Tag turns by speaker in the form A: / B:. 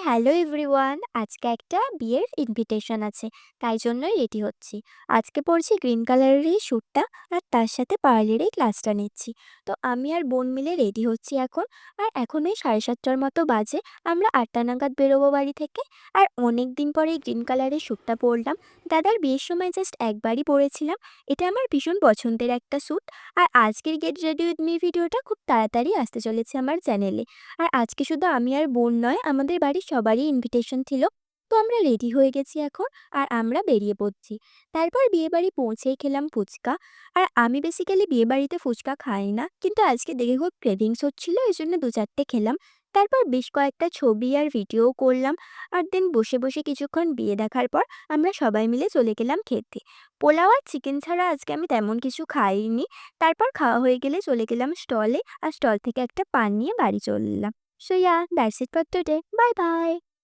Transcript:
A: Hello everyone. আজকে একটা বিয়ের ইনভিটেশন আছে, তাই জন্যই রেডি হচ্ছি। আজকে পরছি গ্রিন কালারের এই স্যুটটা, আর তার সাথে পার্লের এই ক্লাসটা নিচ্ছি। তো আমি আর বোন মিলে রেডি হচ্ছি এখন। আর এখন ওই 7:30টার মতো বাজে। আমরা 8টা নাগাদ বেরোবো বাড়ি থেকে। আর অনেক দিন পরে এই গ্রিন কালারের স্যুটটা পরলাম। দাদার বিয়ের সময় জাস্ট একবারই পরেছিলাম। এটা আমার ভীষণ পছন্দের একটা স্যুট। আর আজকের গেট রেডি উইথ মি ভিডিওটা খুব তাড়াতাড়ি আসতে চলেছে আমার চ্যানেলে। আর আজকে শুধু আমি আর বোন নয়, আমাদের বাড়ির সবারই ইনভিটেশন ছিল। তো আমরা রেডি হয়ে গেছি এখন, আর আমরা বেরিয়ে পড়ছি। তারপর বিয়েবাড়ি পৌঁছেই খেলাম ফুচকা। আর আমি বেসিক্যালি বিয়েবাড়িতে ফুচকা খাই না, কিন্তু আজকে দেখে খুব ক্রেভিংস হচ্ছিল, এই জন্য 2-4টে খেলাম। তারপর বেশ কয়েকটা ছবি আর ভিডিও করলাম। আর দেন বসে বসে কিছুক্ষণ বিয়ে দেখার পর আমরা সবাই মিলে চলে গেলাম খেতে। পোলাও আর চিকেন ছাড়া আজকে আমি তেমন কিছু খাইনি। তারপর খাওয়া হয়ে গেলে চলে গেলাম স্টলে, আর স্টল থেকে একটা পান নিয়ে বাড়ি চললাম। So yeah, that's it for today. Bye bye.